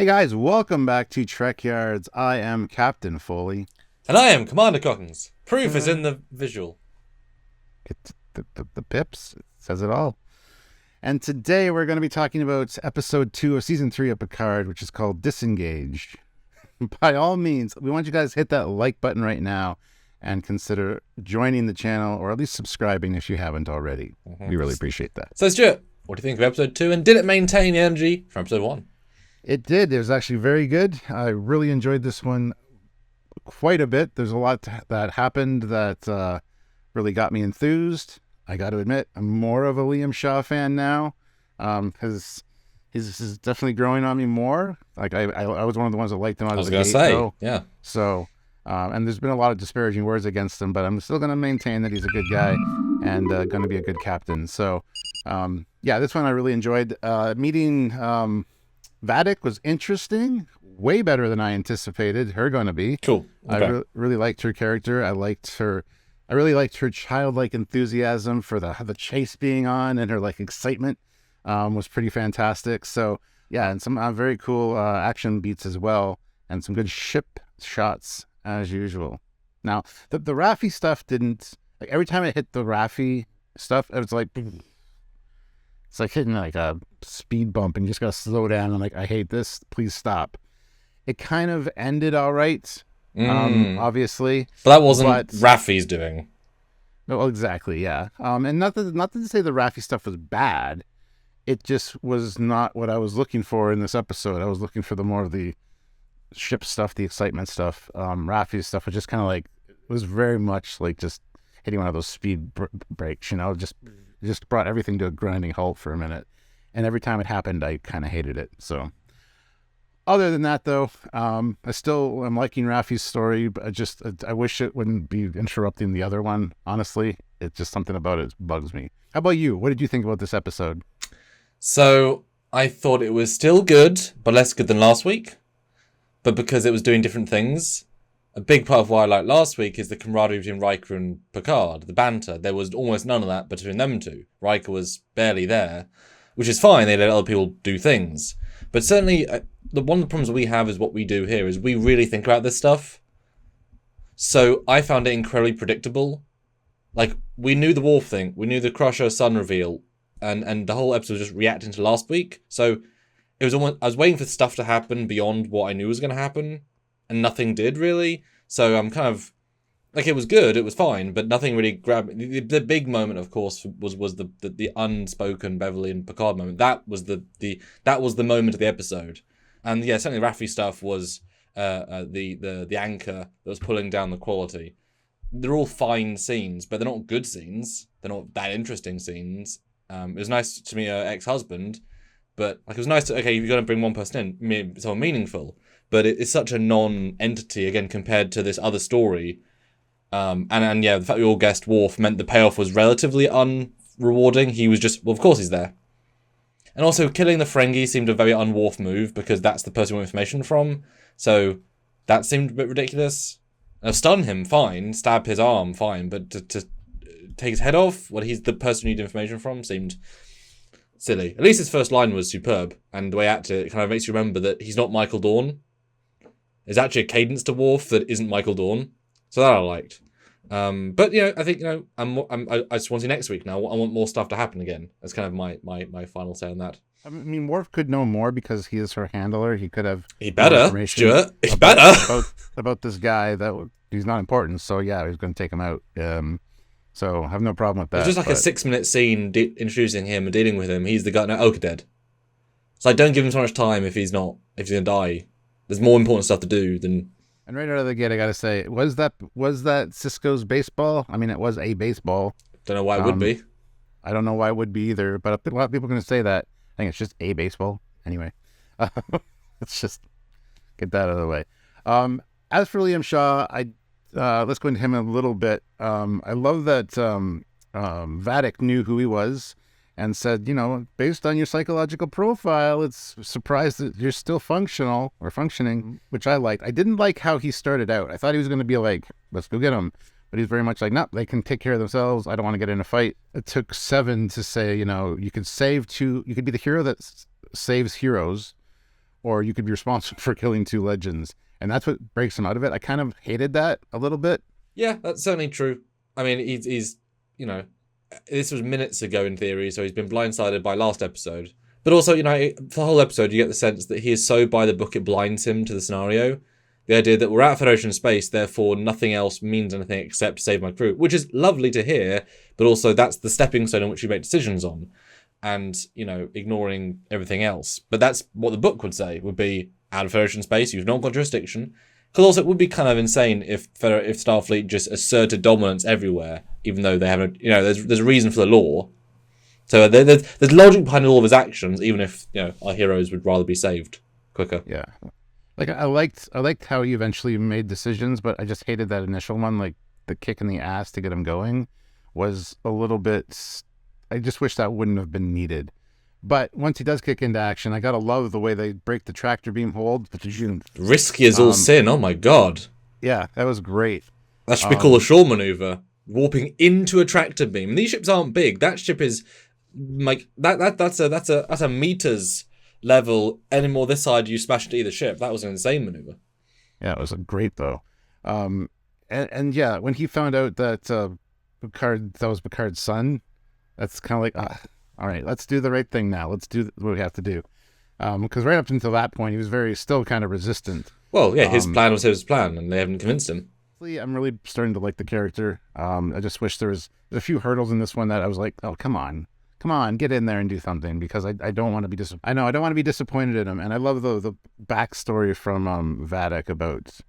Hey guys, welcome back to Trekyards. I am Captain Foley. And I am Commander Cockins. Proof is in the visual. It's the pips. It says it all. And today we're going to be talking about episode 2 of season 3 of Picard, which is called Disengage. By all means, we want you guys to hit that like button right now and consider joining the channel, or at least subscribing if you haven't already. We really appreciate that. So Stuart, what do you think of episode 2, and did it maintain the energy from episode 1? It did. It was actually very good. I really enjoyed this one quite a bit. There's a lot that happened that really got me enthused. I got to admit, I'm more of a Liam Shaw fan now. He's definitely growing on me more. Like I was one of the ones that liked him out of the gate. I was going to say, yeah. So, and there's been a lot of disparaging words against him, but I'm still going to maintain that he's a good guy and going to be a good captain. So, yeah, this one I really enjoyed. Meeting Vadic was interesting, way better than I anticipated her going to be. Cool. Okay. I really liked her character. I really liked her childlike enthusiasm for the chase being on, and her like excitement was pretty fantastic. So yeah, and some very cool action beats as well, and some good ship shots as usual. Now the Raffi stuff didn't, like, every time it hit the Raffi stuff, it was like, it's like hitting like a speed bump and you just gotta slow down. I'm like, I hate this, please stop. It kind of ended all right, obviously. But that wasn't Raffi's doing. No, exactly, yeah. And not to say the Raffi stuff was bad. It just was not what I was looking for in this episode. I was looking for the more of the ship stuff, the excitement stuff. Raffi's stuff was just kind of like, it was very much like just hitting one of those speed breaks, you know, just brought everything to a grinding halt for a minute. And every time it happened, I kind of hated it. So other than that, though, I still am liking Raffi's story, but I wish it wouldn't be interrupting the other one. Honestly, it's just something about it bugs me. How about you? What did you think about this episode? So I thought it was still good, but less good than last week. But because it was doing different things. A big part of why I liked last week is the camaraderie between Riker and Picard, the banter. There was almost none of that between them two. Riker was barely there, which is fine. They let other people do things. But certainly, one of the problems we have is what we do here is we really think about this stuff. So I found it incredibly predictable. Like, we knew the Worf thing. We knew the Crusher Sun reveal. And the whole episode was just reacting to last week. So it was almost, I was waiting for stuff to happen beyond what I knew was going to happen. And nothing did, really. So I'm kind of, like, it was good, it was fine, but nothing really grabbed me. The big moment, of course, was the unspoken Beverly and Picard moment. That was the moment of the episode. And yeah, certainly Raffi stuff was the anchor that was pulling down the quality. They're all fine scenes, but they're not good scenes. They're not that interesting scenes. It was nice to meet her ex-husband, but like, it was nice to, okay, you're going to bring one person in, someone meaningful. But it's such a non-entity, again, compared to this other story. And yeah, the fact we all guessed Worf meant the payoff was relatively unrewarding. He was just, well, of course he's there. And also, killing the Ferengi seemed a very un-Worf move, because that's the person we want information from. So that seemed a bit ridiculous. Now, stun him, fine. Stab his arm, fine. But to take his head off when he's the person you need information from seemed silly. At least his first line was superb. And the way he acted, it kind of makes you remember that he's not Michael Dorn. There's actually a cadence to Worf that isn't Michael Dorn, so that I liked. But you know, I think, you know, I just want to see next week now. I want more stuff to happen again. That's kind of my final say on that. I mean, Worf could know more because he is her handler. He could have. He better, Stuart. He better about this guy that he's not important. So yeah, he's going to take him out. So I have no problem with that. It's just like a 6-minute scene introducing him and dealing with him. He's the guy. No, Oka dead. It's like, don't give him so much time if he's going to die. There's more important stuff to do than. And right out of the gate, I gotta say, was that Cisco's baseball? I mean, it was a baseball. Don't know why it would be. I don't know why it would be either, but a lot of people are gonna say that. I think it's just a baseball. Anyway, let's just get that out of the way. As for Liam Shaw, let's go into him a little bit. I love that Vadic knew who he was. And said, you know, based on your psychological profile, it's surprised that you're still functioning, which I liked. I didn't like how he started out. I thought he was going to be like, let's go get him. But he's very much like, no, they can take care of themselves. I don't want to get in a fight. It took 7 to say, you know, you could be the hero that saves heroes, or you could be responsible for killing 2 legends. And that's what breaks him out of it. I kind of hated that a little bit. Yeah, that's certainly true. I mean, he's this was minutes ago in theory, so he's been blindsided by last episode. But also, for the whole episode, you get the sense that he is so by the book it blinds him to the scenario. The idea that we're out of Federation space, therefore nothing else means anything except to save my crew, which is lovely to hear, but also that's the stepping stone on which you make decisions on. And, ignoring everything else. But that's what the book would say, would be out of Federation space, you've not got jurisdiction. Because also it would be kind of insane if Starfleet just asserted dominance everywhere, even though they haven't, there's a reason for the law. So there's logic behind all of his actions, even if, our heroes would rather be saved quicker. Yeah. Like, I liked how he eventually made decisions, but I just hated that initial one, like the kick in the ass to get him going was a little bit... I just wish that wouldn't have been needed. But once he does kick into action, I gotta love the way they break the tractor beam hold. Risky as all sin, oh my god. Yeah, that was great. That should be called a shore maneuver. Warping into a tractor beam. These ships aren't big. That ship is like that's a meters level. Any more this side, you smash into either ship. That was an insane maneuver. Yeah, it was great though. And yeah, when he found out that that was Picard's son, that's kind of like, all right, let's do the right thing now. Let's do what we have to do. Because right up until that point, he was still kind of resistant. Well, yeah, his plan was his plan, and they haven't convinced him. I'm really starting to like the character. I just wish there's a few hurdles in this one that I was like, oh, come on, get in there and do something, because I don't want to be I don't want to be disappointed in him. And I love the backstory from Vadic about,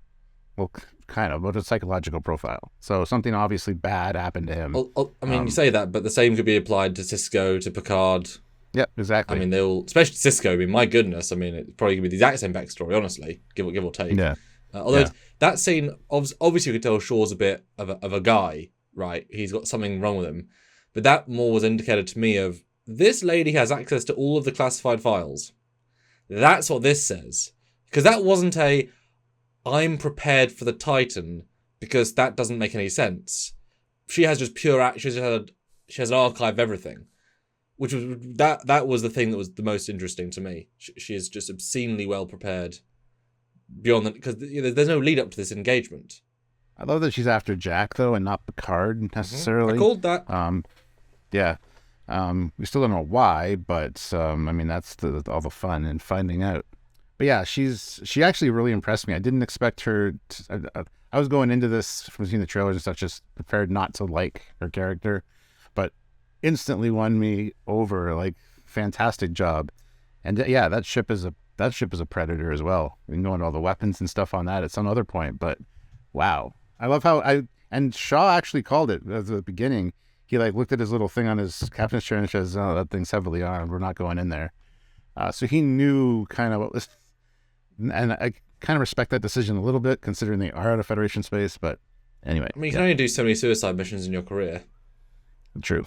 well, kind of about a psychological profile. So something obviously bad happened to him. Well, I mean, you say that, but the same could be applied to Cisco, to Picard. Yep, exactly. I mean, especially Cisco. I mean, my goodness. I mean, it's probably gonna be the exact same backstory, honestly, give or take. Yeah. Although that scene, obviously, you could tell Shaw's a bit of a guy, right? He's got something wrong with him, but that more was indicated to me of this lady has access to all of the classified files. That's what this says, because that wasn't I'm prepared for the Titan, because that doesn't make any sense. She has just pure she has an archive of everything, which was that was the thing that was the most interesting to me. She is just obscenely well prepared beyond that, because there's no lead up to this engagement. I love that she's after Jack though, and not Picard necessarily. I called that. Yeah. We still don't know why, but I mean, that's all the fun in finding out. But yeah, she actually really impressed me. I didn't expect her to, I was going into this from seeing the trailers and stuff, just prepared not to like her character, but instantly won me over. Like, fantastic job. And yeah, that ship is a predator as well. We can go into all the weapons and stuff on that at some other point, but wow. I love how and Shaw actually called it at the beginning. He looked at his little thing on his captain's chair and says, "Oh, that thing's heavily armed. We're not going in there." So he knew kind of what was, and I kind of respect that decision a little bit, considering they are out of Federation space. But anyway, I mean, you can only do so many suicide missions in your career. True.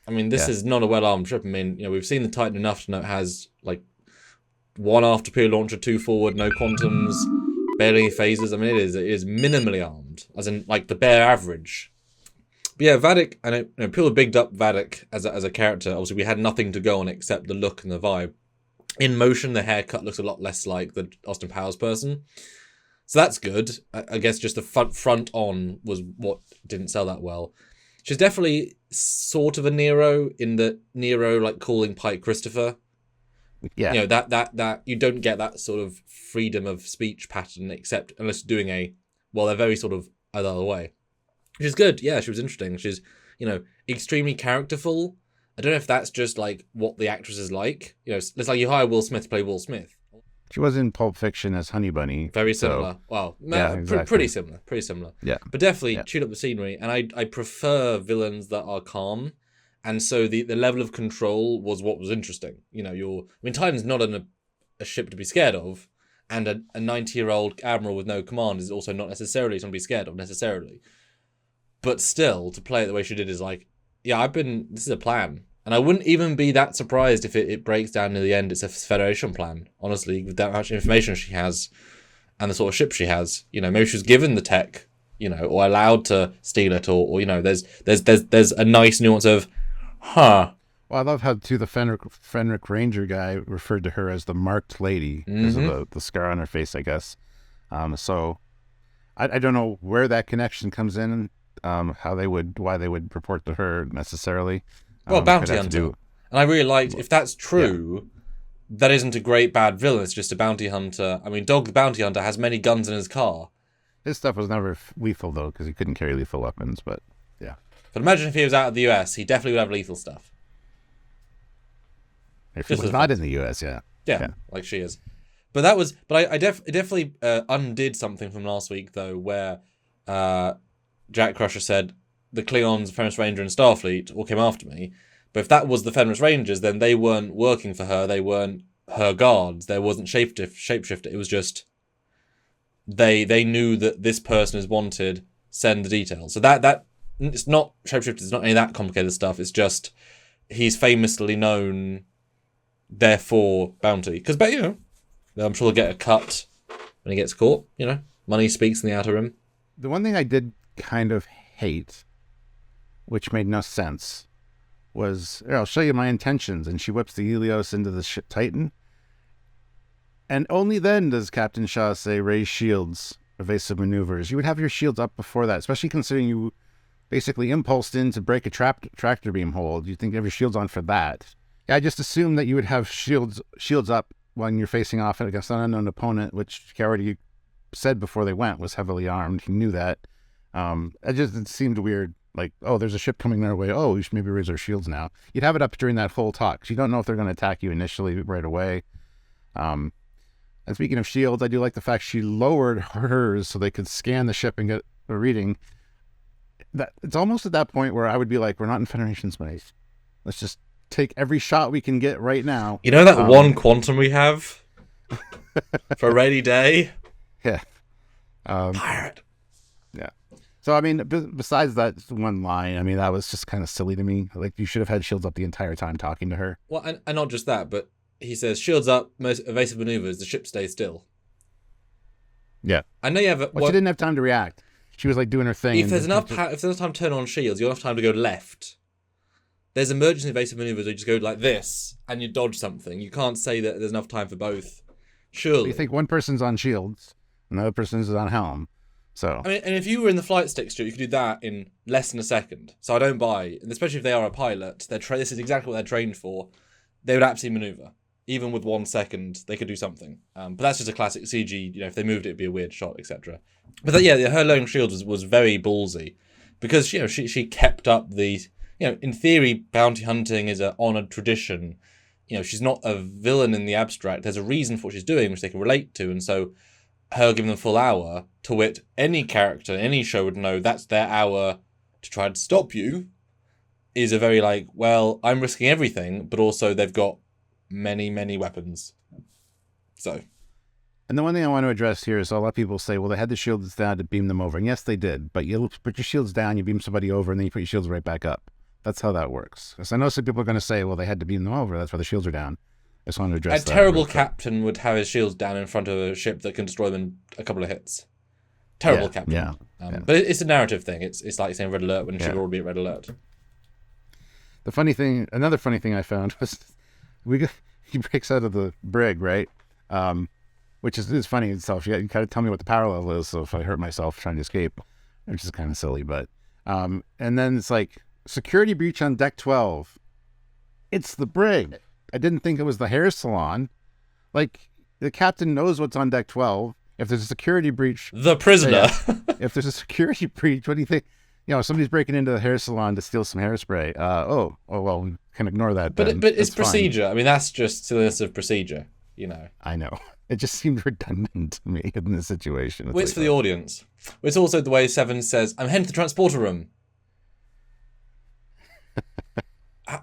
I mean, this is not a well-armed ship. I mean, we've seen the Titan enough to know it has one after-period launcher, 2 forward, no quantums, barely any phasers. I mean, it is minimally armed, as in the bare average. But yeah, Vadic, and people bigged up Vadic as a character. Obviously, we had nothing to go on except the look and the vibe. In motion, the haircut looks a lot less like the Austin Powers person. So that's good. I guess just the front on was what didn't sell that well. She's definitely sort of a Nero, in that Nero calling Pike Christopher. Yeah. That you don't get that sort of freedom of speech pattern except unless you're doing they're very sort of other way. Which is good. Yeah, she was interesting. She's, extremely characterful. I don't know if that's just what the actress is like. It's like you hire Will Smith to play Will Smith. She was in Pulp Fiction as Honey Bunny. Very similar. Well, yeah, exactly. Pretty similar. Yeah. But definitely chewed up the scenery. And I prefer villains that are calm. And so the level of control was what was interesting. Titan's not a ship to be scared of. And a 90-year-old admiral with no command is also not necessarily something to be scared of, necessarily. But still, to play it the way she did is this is a plan. And I wouldn't even be that surprised if it breaks down in the end. It's a Federation plan, honestly, with that much information she has and the sort of ship she has. Maybe she was given the tech, or allowed to steal it, or there's a nice nuance of, Well, I love how, too, the Fenric Ranger guy referred to her as the marked lady because of the scar on her face, I guess. So I don't know where that connection comes in, why they would report to her necessarily. Well, bounty hunter. And I really liked, if that's true, that isn't a great bad villain. It's just a bounty hunter. I mean, Dog the Bounty Hunter has many guns in his car. His stuff was never lethal, though, because he couldn't carry lethal weapons, but yeah. But imagine if he was out of the US, he definitely would have lethal stuff. If he was not in the US, yeah. Yeah, like she is. But that was, it definitely undid something from last week, though, where Jack Crusher said, the Klingons, Fenris Ranger, and Starfleet all came after me. But if that was the Fenris Rangers, then they weren't working for her. They weren't her guards. There wasn't shapeshifter. It was just they knew that this person is wanted. Send the details. So that it's not shapeshifter. It's not any of that complicated stuff. It's just he's famously known, therefore bounty. Because, but you know, I'm sure they'll get a cut when he gets caught. You know, money speaks in the outer rim. The one thing I did kind of hate, which made no sense, was, I'll show you my intentions, and she whips the Helios into the ship Titan. And only then does Captain Shaw say, raise shields, evasive maneuvers. You would have your shields up before that, especially considering you basically impulsed in to break a tractor beam hold. You'd think you have your shields on for that. I just assumed that you would have shields up when you're facing off against an unknown opponent, which he already said before they went was heavily armed. He knew that. It seemed weird. Like, oh, there's a ship coming their way. Oh, we should maybe raise our shields now. You'd have it up during that whole talk. You don't know if they're going to attack you initially right away. And speaking of shields, I do like the fact she lowered hers so they could scan the ship and get a reading. That it's almost at that point where I would be like, we're not in Federation space. Let's just take every shot we can get right now. You know that one quantum we have for a rainy day? Yeah. Pirate. Yeah. So, I mean, besides that one line, I mean, that was just kind of silly to me. Like, you should have had shields up the entire time talking to her. Well, and not just that, but he says, shields up, most evasive maneuvers, the ship stays still. Yeah. I know you have... Well, she didn't have time to react. She was, like, doing her thing. If there's enough time to turn on shields, you have enough time to go left. There's emergency evasive maneuvers where you just go like this, and you dodge something. You can't say that there's enough time for both. Surely. You think one person's on shields, another person's on helm. So I mean, and if you were in the flight stick, Stu, you could do that in less than a second. So I don't buy, and especially if they are a pilot, this is exactly what they're trained for. They would absolutely maneuver. Even with 1 second, they could do something. But that's just a classic CG. You know, if they moved it, it'd be a weird shot, etc. But her lowering shield was very ballsy, because she kept up the, in theory, bounty hunting is an honoured tradition. She's not a villain in the abstract. There's a reason for what she's doing, which they can relate to, and so her giving them a full hour, to wit, any character, any show would know that's their hour to try to stop you, is a very I'm risking everything, but also they've got many, many weapons. So. And the one thing I want to address here is a lot of people say, well, they had the shields down to beam them over. And yes, they did. But you put your shields down, you beam somebody over, and then you put your shields right back up. That's how that works. Because I know some people are going to say, well, they had to beam them over. That's why the shields are down. I just want to address that. A terrible captain would have his shields down in front of a ship that can destroy them in a couple of hits. Terrible captain. Yeah. But it's a narrative thing. It's like saying red alert when it should already be at red alert. Another funny thing I found was he breaks out of the brig, right? Which is funny in itself. You kind of tell me what the parallel is, so if I hurt myself trying to escape, which is kind of silly, but and then it's like security breach on deck 12. It's the brig. I didn't think it was the hair salon. Like, the captain knows what's on deck 12. If there's a security breach, the prisoner. If there's a security breach, what do you think? Somebody's breaking into the hair salon to steal some hairspray. Well, we can ignore that. But it's procedure. Fine. I mean, that's just silliness of procedure. I know. It just seemed redundant to me in this situation. It's for the audience. It's also the way Seven says, "I'm heading to the transporter room."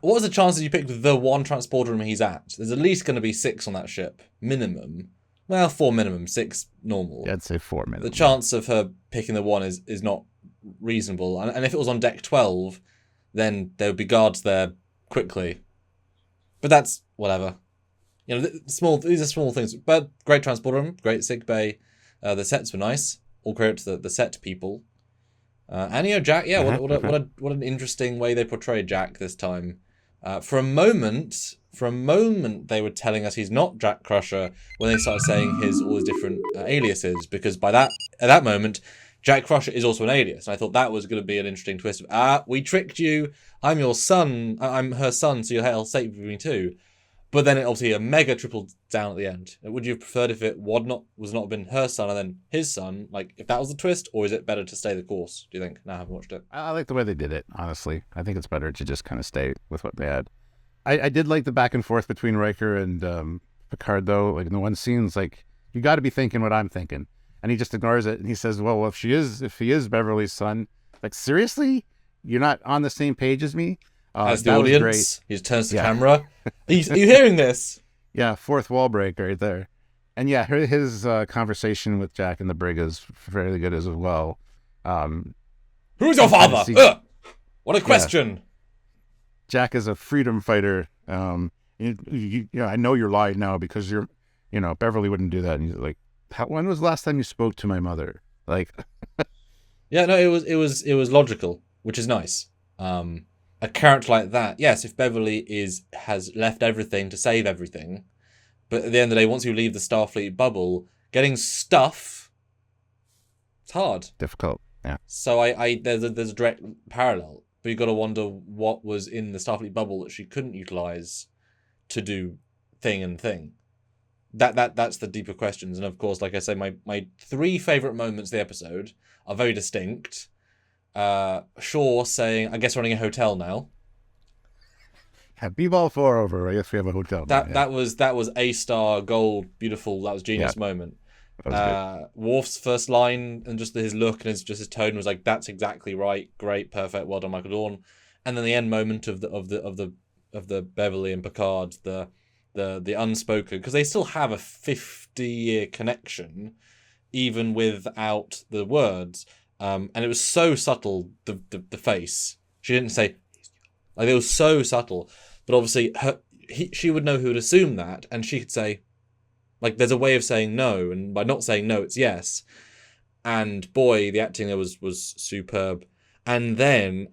What was the chances you picked the one transporter room he's at? There's at least going to be 6 on that ship. Minimum. Well, 4 minimum, 6 normal. Yeah, I'd say 4 minimum. The chance of her picking the one is not reasonable. And if it was on deck 12, then there would be guards there quickly. But that's whatever. These are small things. But great transporter room, great sick bay. The sets were nice. All credit to the set people. And Jack, what an interesting way they portrayed Jack this time. For a moment, they were telling us he's not Jack Crusher when they started saying all his different aliases, because at that moment, Jack Crusher is also an alias. And I thought that was going to be an interesting twist. We tricked you. I'm your son. I'm her son, so you'll save me too. But then it obviously a mega tripled down at the end. Would you have preferred if it was not been her son and then his son? Like, if that was the twist, or is it better to stay the course, do you think? Now I haven't watched it. I like the way they did it, honestly. I think it's better to just kind of stay with what they had. I did like the back and forth between Riker and Picard, though. Like, in the one scene, it's like, you got to be thinking what I'm thinking. And he just ignores it, and he says, well, if he is Beverly's son, like, seriously? You're not on the same page as me? As the audience, he just turns to camera. Are you hearing this? Yeah, fourth wall break right there. And yeah, his conversation with Jack in the brig is fairly good as well. Who's your father? What a question. Yeah. Jack is a freedom fighter. I know you're lying now because Beverly wouldn't do that. And he's like, when was the last time you spoke to my mother? Like, yeah, no, it was logical, which is nice. A character like that, yes, if Beverly has left everything to save everything, but at the end of the day, once you leave the Starfleet bubble, getting stuff, it's hard. Difficult, yeah. So there's a direct parallel, but you've got to wonder what was in the Starfleet bubble that she couldn't utilize to do thing and thing. That's the deeper questions, and of course, like I say, my three favorite moments of the episode are very distinct. Shaw saying, I guess running a hotel now. B-ball 4 over. I guess we have a hotel now. That was A-star, gold, beautiful. That was genius moment. Worf's first line and just his look and his tone was like, that's exactly right. Great, perfect. Well done, Michael Dorn. And then the end moment of the Beverly and Picard, the unspoken, because they still have a 50-year connection, even without the words. And it was so subtle, the face. She didn't say, like, it was so subtle. But obviously, she would know who would assume that, and she could say, like, there's a way of saying no, and by not saying no, it's yes. And boy, the acting there was superb. And then,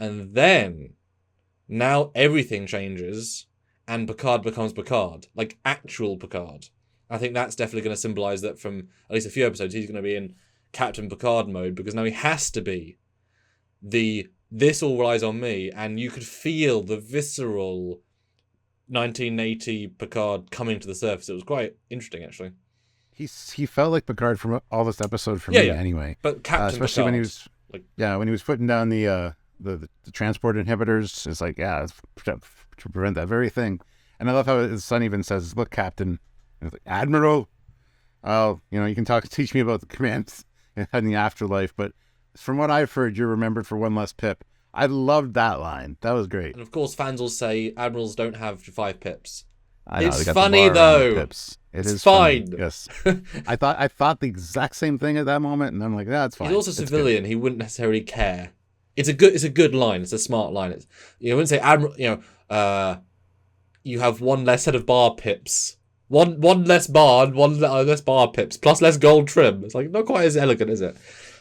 now everything changes, and Picard becomes Picard, like actual Picard. I think that's definitely going to symbolise that from at least a few episodes, he's going to be in Captain Picard mode, because now he has to be this all relies on me, and you could feel the visceral 1980 Picard coming to the surface. It was quite interesting, actually. He felt like Picard from all this episode for me, anyway. But Captain especially Picard, when he was putting down the transport inhibitors, it's like, it's to prevent that very thing. And I love how his son even says, "Look, Captain," and it's like, "Admiral, well, you can teach me about the commands in the afterlife, but from what I've heard, you're remembered for one less pip." I loved that line. That was great. And of course, fans will say admirals don't have 5 pips. I know, it's funny though. Pips. It's fine. Funny. Yes, I thought the exact same thing at that moment, and I'm like, that's fine. He's also civilian. He wouldn't necessarily care. It's a good line. It's a smart line. You wouldn't say admiral. You have one less set of bar pips. One less bar, one less bar pips, plus less gold trim. It's like not quite as elegant, is it?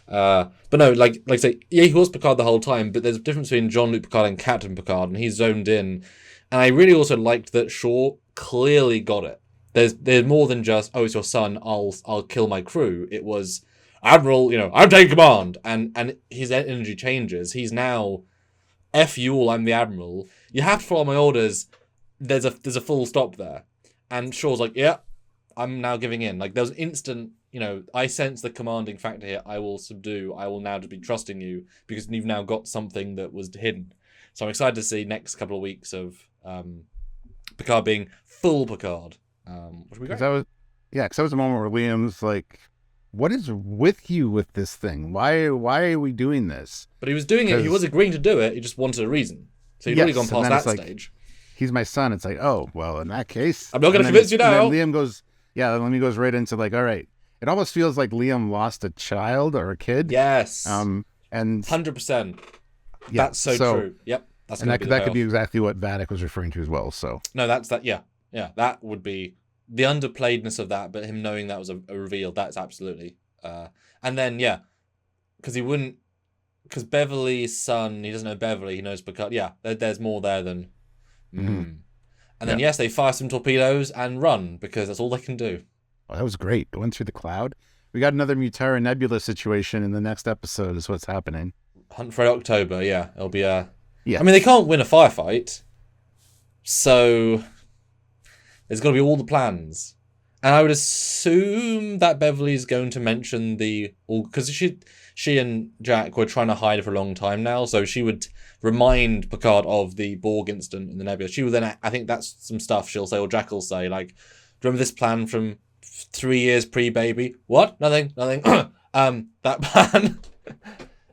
But no, like I say, yeah, he was Picard the whole time, but there's a difference between Jean-Luc Picard and Captain Picard, and he's zoned in. And I really also liked that Shaw clearly got it. There's more than just, oh, it's your son, I'll kill my crew. It was, Admiral, I'm taking command, and his energy changes. He's now, F you all, I'm the Admiral. You have to follow my orders. There's a full stop there. And Shaw's like, yeah, I'm now giving in. Like, there was an instant, I sense the commanding factor here. I will subdue. I will now just be trusting you because you've now got something that was hidden. So I'm excited to see next couple of weeks of Picard being full Picard. Which would be great. Because that was a moment where Liam's like, what is with you with this thing? Why are we doing this? But he was doing it. He was agreeing to do it. He just wanted a reason. So he'd already gone past that stage. He's my son. It's like, oh, well, in that case, I'm not going to convince you now. And then Liam goes right into like, all right. It almost feels like Liam lost a child or a kid. Yes. And 100%. Yeah, that's so true. Yep. That could be exactly what Vatic was referring to as well. So no, that's that. Yeah. That would be the underplayedness of that, but him knowing that was a reveal. That's absolutely. And then because Beverly's son, he doesn't know Beverly, he knows Picard. Yeah, there's more there than And then, yes, they fire some torpedoes and run, because that's all they can do. Oh, that was great. It went through the cloud. We got another Mutara Nebula situation in the next episode is what's happening. Hunt for October, yeah. It'll be a... Yeah. I mean, they can't win a firefight, so there's got to be all the plans. And I would assume that Beverly's going to mention because she and Jack were trying to hide for a long time now, so she would remind Picard of the Borg incident in the Nebula. She will then, I think that's some stuff she'll say, or Jack will say, like, do you remember this plan from 3 years pre-baby? What? Nothing. That plan.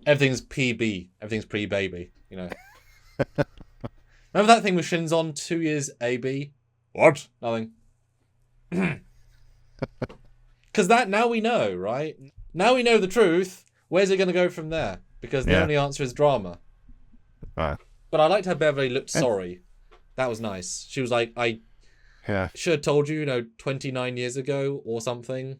Everything's PB. Everything's pre-baby, you know. Remember that thing with Shinzon 2 years AB? What? Nothing. Because now we know, right? Now we know the truth. Where's it going to go from there? Because the only answer is drama. But I liked how Beverly looked sorry. That was nice. She was like, I should have told you, 29 years ago or something.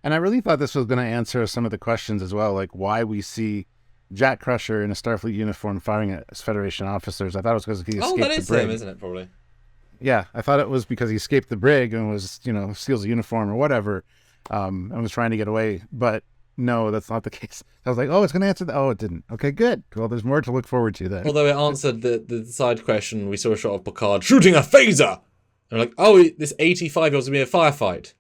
And I really thought this was going to answer some of the questions as well, like why we see Jack Crusher in a Starfleet uniform firing at Federation officers. I thought it was because he escaped the brig. Oh, that is him, isn't it, probably? Yeah, I thought it was because he escaped the brig and was, steals a uniform or whatever, and was trying to get away. But no, that's not the case. I was like, oh, it's going to answer that. Oh, it didn't. Okay, good. Well, there's more to look forward to then. Although it answered the side question, we saw a shot of Picard shooting a phaser. And we're like, oh, this 85-year-old's going to be a firefight.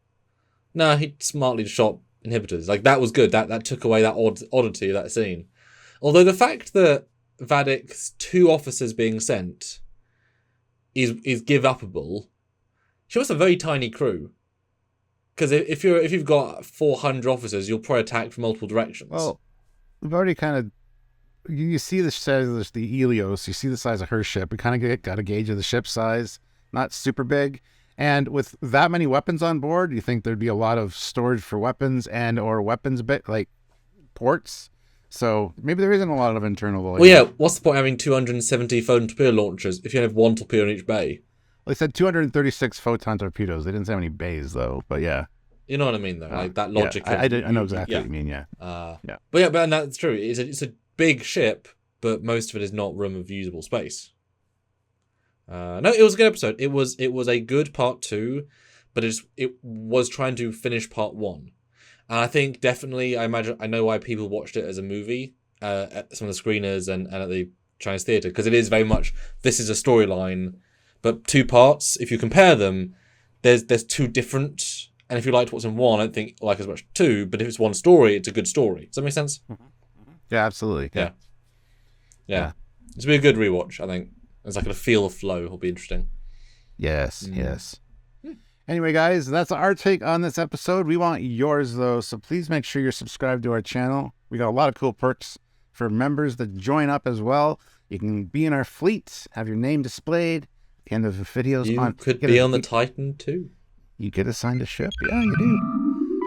No, he smartly shot inhibitors. Like, that was good. That took away that oddity of that scene. Although the fact that Vadic's 2 officers being sent is give-upable, shows a very tiny crew. Because if you've got 400 officers, you'll probably attack from multiple directions. Well, we've already kind of... You see the size of the Helios, you see the size of her ship. We kind of got a gauge of the ship size. Not super big. And with that many weapons on board, you think there'd be a lot of storage for weapons and or weapons like ports. So maybe there isn't a lot of internal volume. Well, yeah. What's the point of having 270 photon torpedo launchers if you only have 1 torpedo in each bay? Well, they said 236 photon torpedoes. They didn't say how many bays though. But yeah, you know what I mean though. Like that logic. Yeah, I know exactly what you mean. Yeah. But that's true. It's a big ship, but most of it is not room of usable space. No, it was a good episode. It was a good part 2, but it was trying to finish part 1. And I think definitely, I know why people watched it as a movie at some of the screeners and at the Chinese theatre, because it is very much, this is a storyline, but 2 parts, if you compare them, there's 2 different, and if you liked what's in 1, I don't think you like as much 2, but if it's 1 story, it's a good story. Does that make sense? Yeah, absolutely. Yeah. It's been a good rewatch, I think. It's like a feel of flow. It'll be interesting. Yes. Anyway, guys, that's our take on this episode. We want yours, though, so please make sure you're subscribed to our channel. We got a lot of cool perks for members that join up as well. You can be in our fleet, have your name displayed at the end of the videos. You could be on the Titan, too. You get assigned a ship. Yeah, you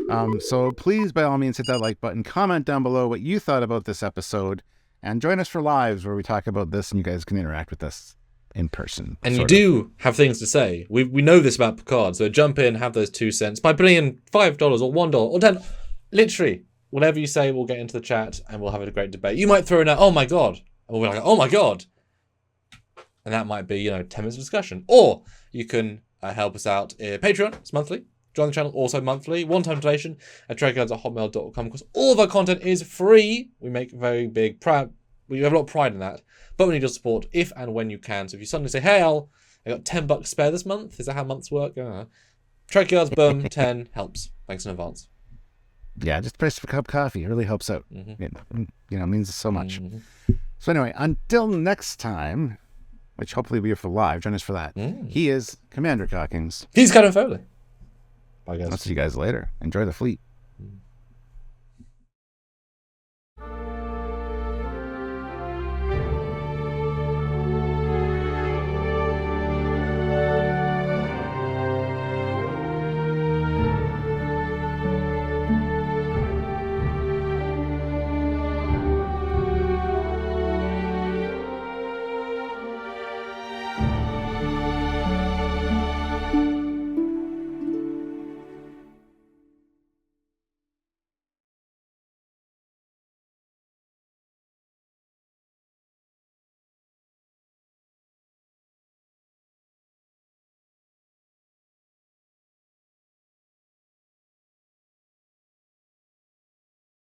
do. So please, by all means, hit that like button. Comment down below what you thought about this episode. And join us for lives where we talk about this and you guys can interact with us in person. And you do have things to say. We know this about Picard, so jump in, have those 2 cents by putting in $5 or $1 or $10. Literally, whatever you say, we'll get into the chat and we'll have a great debate. You might throw in a, oh my God. And we'll be like, oh my God. And that might be, 10 minutes of discussion. Or you can help us out Patreon. It's monthly. Join the channel also monthly. One-time donation at trekyards@hotmail.com, because all of our content is free. We make very big pride. We have a lot of pride in that. But we need your support if and when you can. So if you suddenly say, hey, I got $10 spare this month. Is that how months work? Trekyards, boom, 10 helps. Thanks in advance. Yeah, just press a cup of coffee. It really helps out. It means so much. So anyway, until next time, which hopefully will be for live. Join us for that. He is Commander Cockings. He's Captain Foley. Bye, guys. I'll see you guys later. Enjoy the fleet.